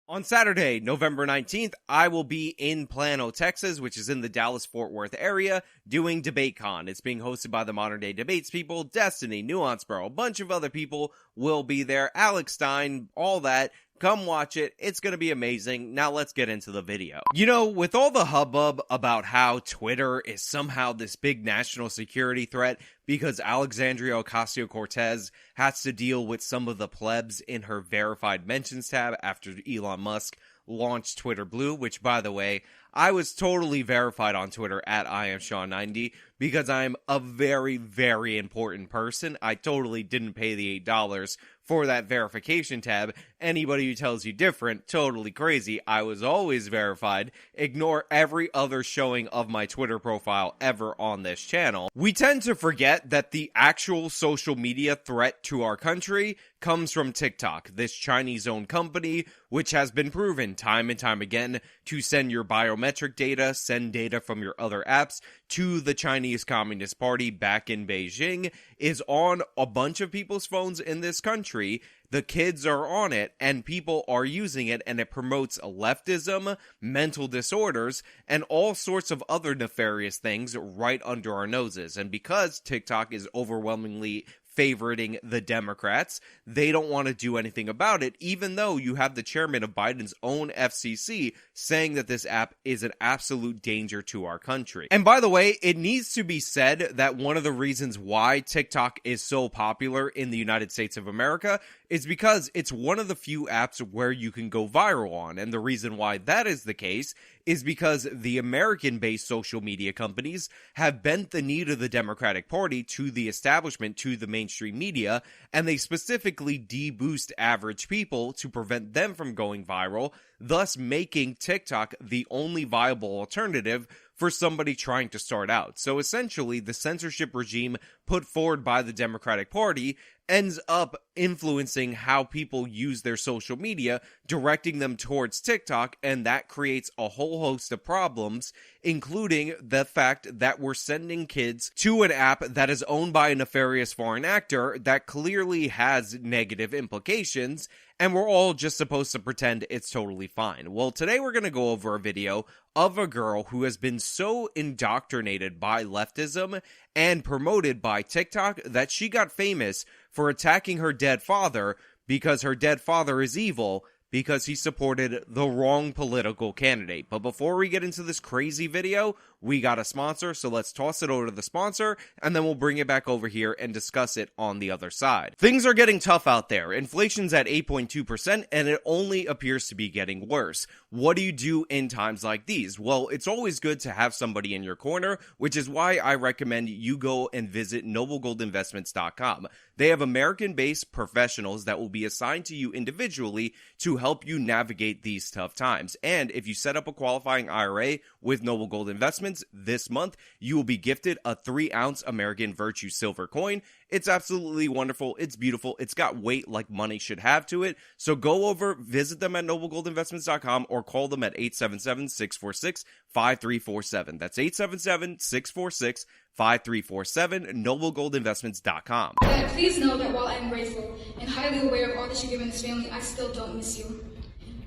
On Saturday, November 19th, I will be in Plano, Texas, which is in the Dallas-Fort Worth area, doing DebateCon. It's being hosted by the Modern Day Debates people, Destiny, Nuance Bro, a bunch of other people will be there, Alex Stein, all that. Come watch it. It's going to be amazing. Now let's get into the video. You know, with all the hubbub about how Twitter is somehow this big national security threat because Alexandria Ocasio-Cortez has to deal with some of the plebs in her verified mentions tab after Elon Musk launched Twitter Blue, which, by the way, I was totally verified on Twitter at IamSean90 because I'm a very, very important person. I totally didn't pay the $8 for that verification tab. Anybody who tells you different, totally crazy. I was always verified. Ignore every other showing of my Twitter profile ever on this channel. We tend to forget that the actual social media threat to our country comes from TikTok, this Chinese-owned company, which has been proven time and time again to send your biometric data, send data from your other apps to the Chinese Communist Party back in Beijing, is on a bunch of people's phones in this country. The kids are on it, and people are using it, and it promotes leftism, mental disorders, and all sorts of other nefarious things right under our noses. And because TikTok is overwhelmingly favoriting the Democrats, they don't want to do anything about it, even though you have the chairman of Biden's own FCC saying that this app is an absolute danger to our country. And by the way, it needs to be said that one of the reasons why TikTok is so popular in the United States of America is because it's one of the few apps where you can go viral on. And the reason why that is the case is because the American-based social media companies have bent the knee to the Democratic Party, to the establishment, to the mainstream media, and they specifically de-boost average people to prevent them from going viral, thus making TikTok the only viable alternative for somebody trying to start out. So essentially, the censorship regime put forward by the Democratic Party ends up influencing how people use their social media, directing them towards TikTok, and that creates a whole host of problems, including the fact that we're sending kids to an app that is owned by a nefarious foreign actor that clearly has negative implications, and we're all just supposed to pretend it's totally fine. Well, today we're going to go over a video of a girl who has been so indoctrinated by leftism and promoted by TikTok that she got famous for attacking her dead father because her dead father is evil because he supported the wrong political candidate. But before we get into this crazy video, we got a sponsor, so let's toss it over to the sponsor, and then we'll bring it back over here and discuss it on the other side. Things are getting tough out there. Inflation's at 8.2%, and it only appears to be getting worse. What do you do in times like these? Well, it's always good to have somebody in your corner, which is why I recommend you go and visit noblegoldinvestments.com. They have American-based professionals that will be assigned to you individually to help you navigate these tough times. And if you set up a qualifying IRA with Noble Gold Investments this month, you will be gifted a 3-ounce American Virtue silver coin. It's absolutely wonderful. It's beautiful. It's got weight like money should have to it. So go over, visit them at noblegoldinvestments.com or call them at 877-646-5347. That's 877-646-5347, noblegoldinvestments.com. Please know that while I am grateful and highly aware of all that you've given this family, I still don't miss you.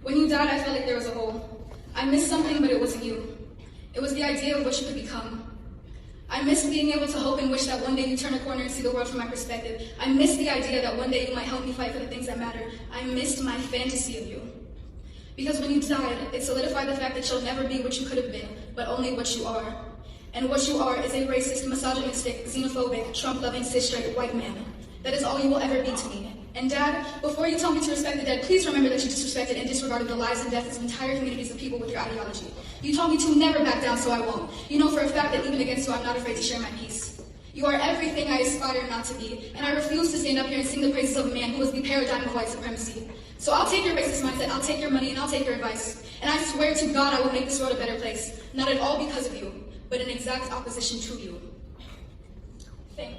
When you died, I felt like there was a hole. I missed something, but it wasn't you. It was the idea of what you could become. I miss being able to hope and wish that one day you turn a corner and see the world from my perspective. I miss the idea that one day you might help me fight for the things that matter. I missed my fantasy of you. Because when you died, it solidified the fact that you'll never be what you could have been, but only what you are. And what you are is a racist, misogynistic, xenophobic, Trump-loving, cis-straight white man. That is all you will ever be to me. And Dad, before you tell me to respect the dead, please remember that you disrespected and disregarded the lives and deaths of entire communities of people with your ideology. You told me to never back down, so I won't. You know for a fact that even against you, I'm not afraid to share my peace. You are everything I aspire not to be, and I refuse to stand up here and sing the praises of a man who was the paradigm of white supremacy. So I'll take your racist mindset, I'll take your money, and I'll take your advice. And I swear to God I will make this world a better place. Not at all because of you, but in exact opposition to you. Thank you.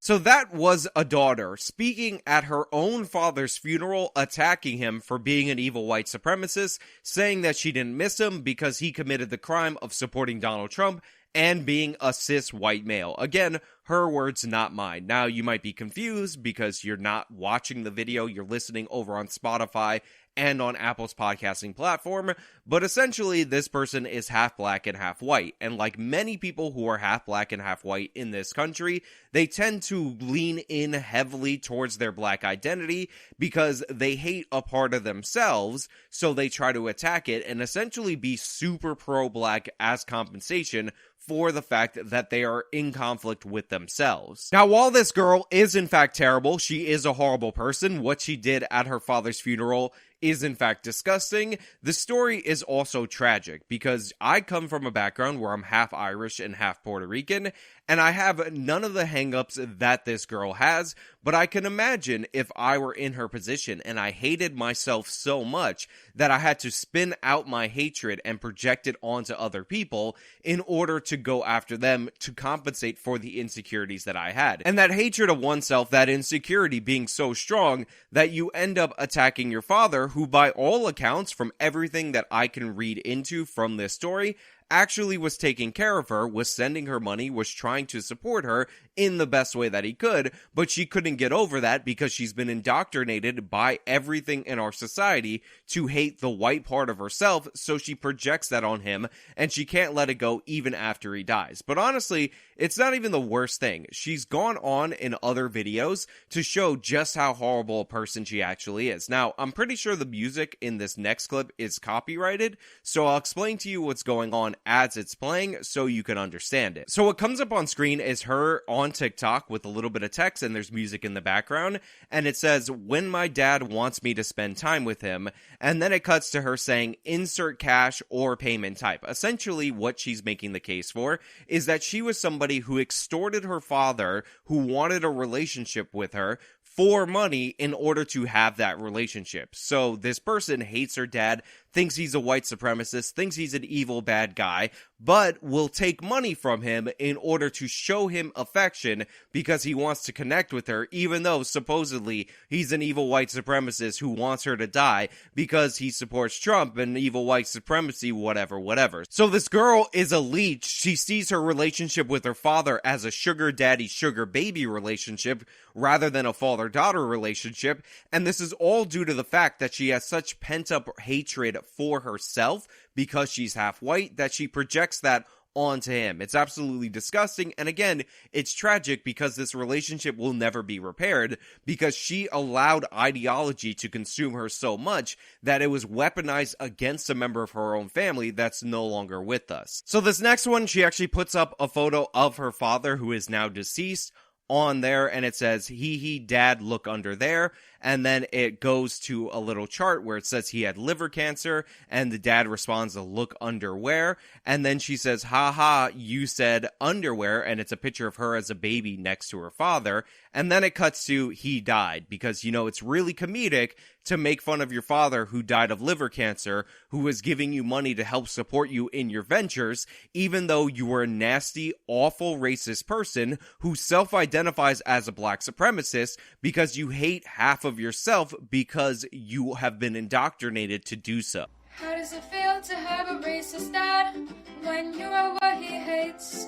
So that was a daughter speaking at her own father's funeral, attacking him for being an evil white supremacist, saying that she didn't miss him because he committed the crime of supporting Donald Trump and being a cis white male. Again, Her words, not mine. Now, you might be confused because you're not watching the video, you're listening over on Spotify and on Apple's podcasting platform, but essentially this person is half black and half white, and like many people who are half black and half white in this country, they tend to lean in heavily towards their black identity because they hate a part of themselves, so they try to attack it and essentially be super pro-black as compensation for the fact that they are in conflict with themselves. Now, while this girl is in fact terrible, she is a horrible person, what she did at her father's funeral is in fact disgusting. The story is also tragic because I come from a background where I'm half Irish and half Puerto Rican, and I have none of the hangups that this girl has, but I can imagine if I were in her position and I hated myself so much that I had to spin out my hatred and project it onto other people in order to go after them to compensate for the insecurities that I had. And that hatred of oneself, that insecurity being so strong that you end up attacking your father, who by all accounts, from everything that I can read into from this story, actually was taking care of her, was sending her money, was trying to support her in the best way that he could, but she couldn't get over that because she's been indoctrinated by everything in our society to hate the white part of herself, so she projects that on him, and she can't let it go even after he dies. But honestly, it's not even the worst thing. She's gone on in other videos to show just how horrible a person she actually is. Now, I'm pretty sure the music in this next clip is copyrighted, so I'll explain to you what's going on as it's playing so you can understand it. So what comes up on screen is her on TikTok with a little bit of text, and there's music in the background, and it says, "When my dad wants me to spend time with him," and then it cuts to her saying, "Insert cash or payment type." Essentially, what she's making the case for is that she was somebody who extorted her father, who wanted a relationship with her, for money in order to have that relationship. So this person hates her dad, thinks he's a white supremacist, thinks he's an evil bad guy, but will take money from him in order to show him affection because he wants to connect with her, even though supposedly he's an evil white supremacist who wants her to die because he supports Trump and evil white supremacy, whatever. So this girl is a leech. She sees her relationship with her father as a sugar daddy, sugar baby relationship rather than a father-daughter relationship, and this is all due to the fact that she has such pent-up hatred for herself because she's half white that she projects that onto him. It's absolutely disgusting, and again, it's tragic because this relationship will never be repaired because she allowed ideology to consume her so much that it was weaponized against a member of her own family that's no longer with us. So this next one, she actually puts up a photo of her father, who is now deceased, on there, and it says, he, dad, look under there, and then it goes to a little chart where it says he had liver cancer, and the dad responds to look underwear, and then she says, haha, you said underwear, and it's a picture of her as a baby next to her father, and then it cuts to he died, because, you know, it's really comedic to make fun of your father who died of liver cancer, who was giving you money to help support you in your ventures, even though you were a nasty, awful, racist person who self-identifies as a black supremacist because you hate half of yourself because you have been indoctrinated to do so. How does it feel to have a racist dad when you are what he hates?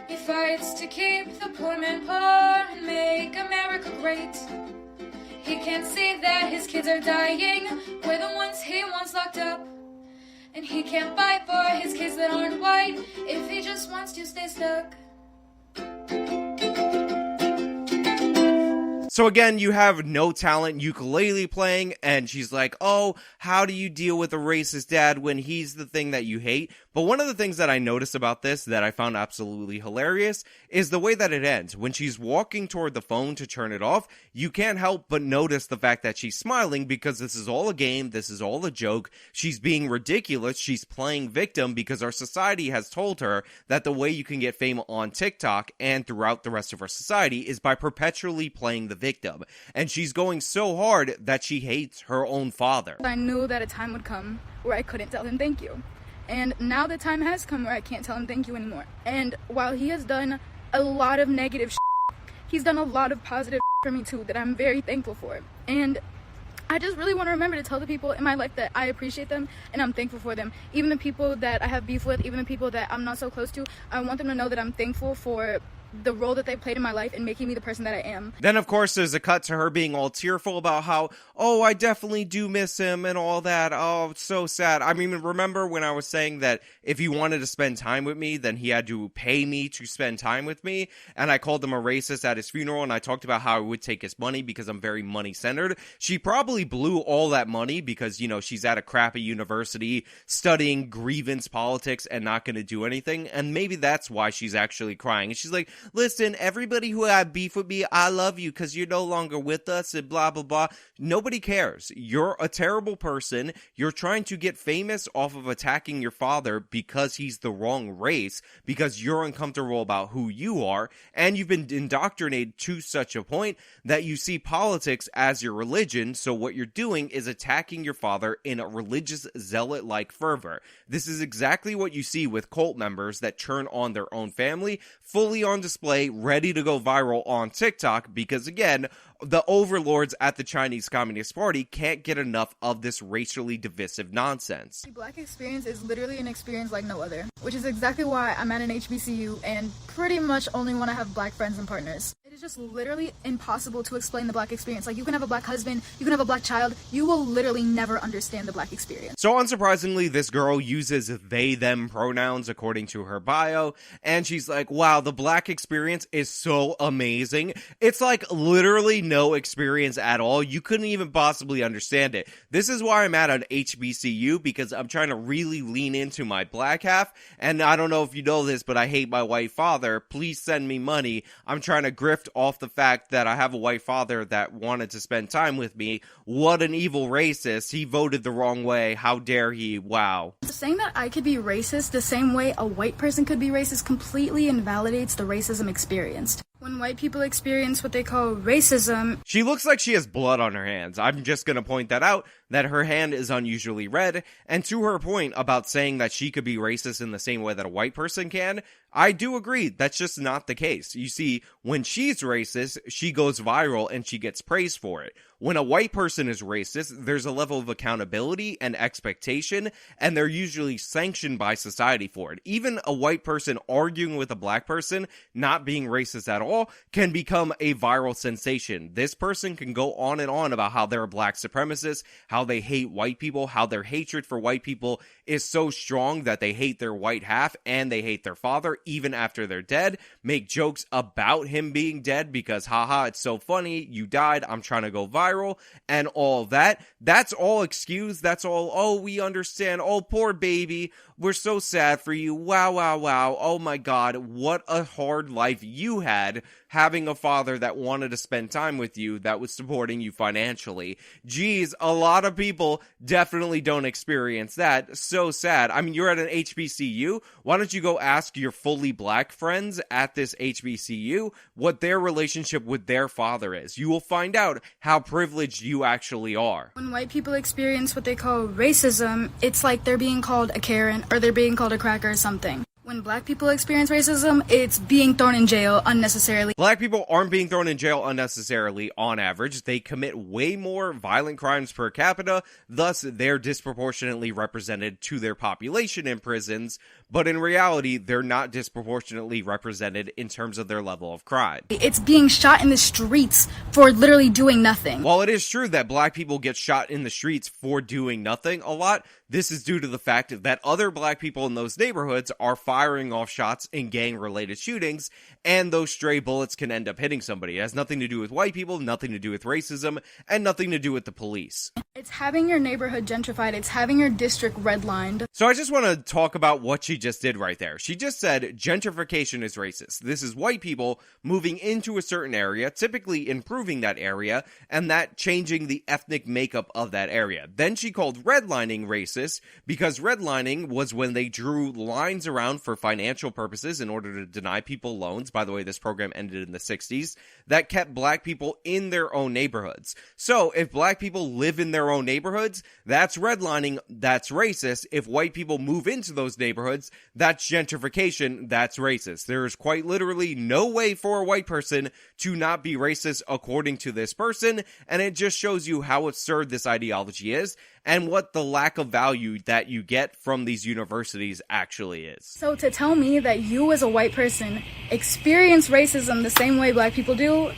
He fights to keep the poor man poor and make America great. He can't see that his kids are dying. We're the ones he wants locked up. And he can't fight for his kids that aren't white if he just wants to stay stuck. So again, you have no talent ukulele playing, and she's like, oh, how do you deal with a racist dad when he's the thing that you hate? But one of the things that I noticed about this that I found absolutely hilarious is the way that it ends. When she's walking toward the phone to turn it off, you can't help but notice the fact that she's smiling because this is all a game, this is all a joke, she's being ridiculous, she's playing victim because our society has told her that the way you can get fame on TikTok and throughout the rest of our society is by perpetually playing the victim. And she's going so hard that she hates her own father. I knew that a time would come where I couldn't tell him thank you. And now the time has come where I can't tell him thank you anymore. And while he has done a lot of negative he's done a lot of positive for me too that I'm very thankful for. And I just really want to remember to tell the people in my life that I appreciate them and I'm thankful for them. Even the people that I have beef with, even the people that I'm not so close to, I want them to know that I'm thankful for the role that they played in my life and making me the person that I am. Then, of course, there's a cut to her being all tearful about how, oh, I definitely do miss him and all that. Oh, it's so sad. I mean, remember when I was saying that if he wanted to spend time with me, then he had to pay me to spend time with me? And I called him a racist at his funeral, and I talked about how I would take his money because I'm very money-centered. She probably blew all that money because, you know, she's at a crappy university studying grievance politics and not going to do anything. And maybe that's why she's actually crying. And she's like, listen, everybody who had beef with me, I love you because you're no longer with us and blah, blah, blah. Nobody cares. You're a terrible person. You're trying to get famous off of attacking your father because he's the wrong race, because you're uncomfortable about who you are, and you've been indoctrinated to such a point that you see politics as your religion, so what you're doing is attacking your father in a religious zealot-like fervor. This is exactly what you see with cult members that turn on their own family, fully on display, ready to go viral on TikTok, because again, the overlords at the Chinese Communist Party can't get enough of this racially divisive nonsense. The Black experience is literally an experience like no other, which is exactly why I'm at an HBCU and pretty much only want to have Black friends and partners. It is just literally impossible to explain the Black experience. Like, you can have a Black husband, you can have a Black child, you will literally never understand the Black experience. So unsurprisingly, this girl uses they, them pronouns according to her bio, and she's like, wow, the Black experience is so amazing. It's like literally no experience at all. You couldn't even possibly understand it. This is why I'm at an HBCU, because I'm trying to really lean into my Black half, and I don't know if you know this, but I hate my white father. Please send me money. I'm trying to grift off the fact that I have a white father that wanted to spend time with me. What an evil racist. He voted the wrong way. How dare he? Wow. Saying that I could be racist the same way a white person could be racist completely invalidates the racism experienced. When white people experience what they call racism... She looks like she has blood on her hands. I'm just gonna point that out, that her hand is unusually red, and to her point about saying that she could be racist in the same way that a white person can, I do agree, that's just not the case. You see, when she's racist, she goes viral and she gets praised for it. When a white person is racist, there's a level of accountability and expectation, and they're usually sanctioned by society for it. Even a white person arguing with a black person, not being racist at all, can become a viral sensation. This person can go on and on about how they're a black supremacist, how they hate white people, how their hatred for white people is so strong that they hate their white half and they hate their father even after they're dead, make jokes about him being dead because haha, it's so funny, you died, I'm trying to go viral, and all that. That's all excuse, that's all, oh, we understand, oh, poor baby, we're so sad for you, wow, wow, wow, oh my god, what a hard life you had having a father that wanted to spend time with you, that was supporting you financially. Geez, a lot of people definitely don't experience that. So sad. I mean, you're at an HBCU. Why don't you go ask your fully black friends at this HBCU what their relationship with their father is? You will find out how privileged you actually are. When white people experience what they call racism, it's like they're being called a Karen or they're being called a cracker or something. When black people experience racism, it's being thrown in jail unnecessarily. Black people aren't being thrown in jail unnecessarily on average. They commit way more violent crimes per capita, thus they're disproportionately represented to their population in prisons, but in reality, they're not disproportionately represented in terms of their level of crime. It's being shot in the streets for literally doing nothing. While it is true that black people get shot in the streets for doing nothing a lot, this is due to the fact that other black people in those neighborhoods are firing off shots in gang-related shootings, and those stray bullets can end up hitting somebody. It has nothing to do with white people, nothing to do with racism, and nothing to do with the police. It's having your neighborhood gentrified. It's having your district redlined. So I just want to talk about what she just did right there. She just said gentrification is racist. This is white people moving into a certain area, typically improving that area, and that changing the ethnic makeup of that area. Then she called redlining racist, because redlining was when they drew lines around for financial purposes in order to deny people loans. By the way, this program ended in the 60s, that kept black people in their own neighborhoods. So if black people live in their own neighborhoods, that's redlining, that's racist. If white people move into those neighborhoods, because that's gentrification, that's racist. There is quite literally no way for a white person to not be racist according to this person, and it just shows you how absurd this ideology is and what the lack of value that you get from these universities actually is. So to tell me that you as a white person experience racism the same way black people do,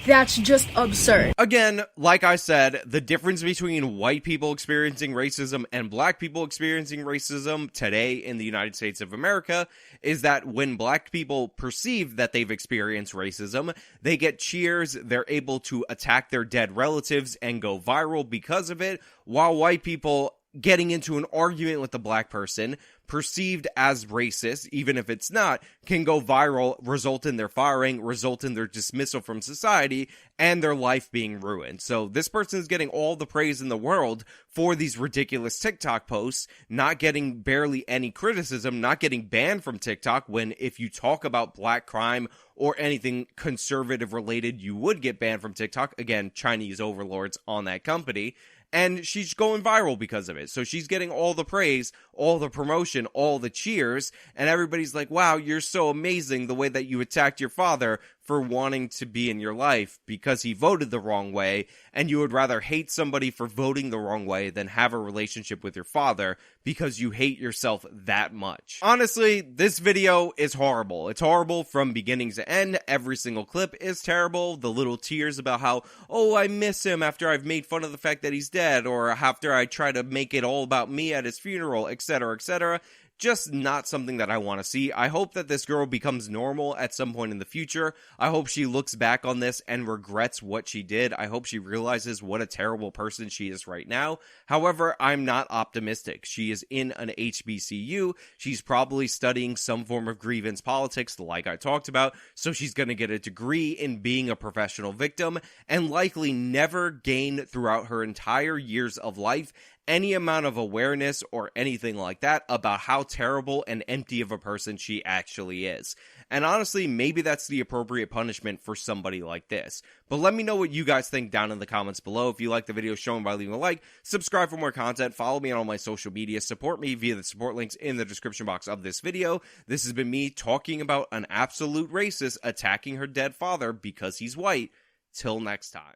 that's just absurd. Again, like I said, the difference between white people experiencing racism and black people experiencing racism today in the United States of America is that when black people perceive that they've experienced racism, they get cheers, they're able to attack their dead relatives and go viral because of it, while white people getting into an argument with a black person perceived as racist, even if it's not, can go viral, result in their firing, result in their dismissal from society, and their life being ruined. So this person is getting all the praise in the world for these ridiculous TikTok posts, not getting barely any criticism, not getting banned from TikTok, when if you talk about black crime or anything conservative related, you would get banned from TikTok. Again, Chinese overlords on that company. And she's going viral because of it. So she's getting all the praise, all the promotion, all the cheers, and everybody's like, wow, you're so amazing the way that you attacked your father for wanting to be in your life because he voted the wrong way, and you would rather hate somebody for voting the wrong way than have a relationship with your father because you hate yourself that much. Honestly, this video is horrible. It's horrible from beginning to end. Every single clip is terrible. The little tears about how, oh, I miss him after I've made fun of the fact that he's dead, or after I try to make it all about me at his funeral, etc., etc. Just not something that I want to see. I hope that this girl becomes normal at some point in the future. I hope she looks back on this and regrets what she did. I hope she realizes what a terrible person she is right now. However, I'm not optimistic. She is in an HBCU. She's probably studying some form of grievance politics, like I talked about, so she's going to get a degree in being a professional victim and likely never gain throughout her entire years of life any amount of awareness or anything like that about how terrible and empty of a person she actually is. And honestly, maybe that's the appropriate punishment for somebody like this. But let me know what you guys think down in the comments below. If you like the video, show me by leaving a like, subscribe for more content, follow me on all my social media, support me via the support links in the description box of this video. This has been me talking about an absolute racist attacking her dead father because he's white. Till next time.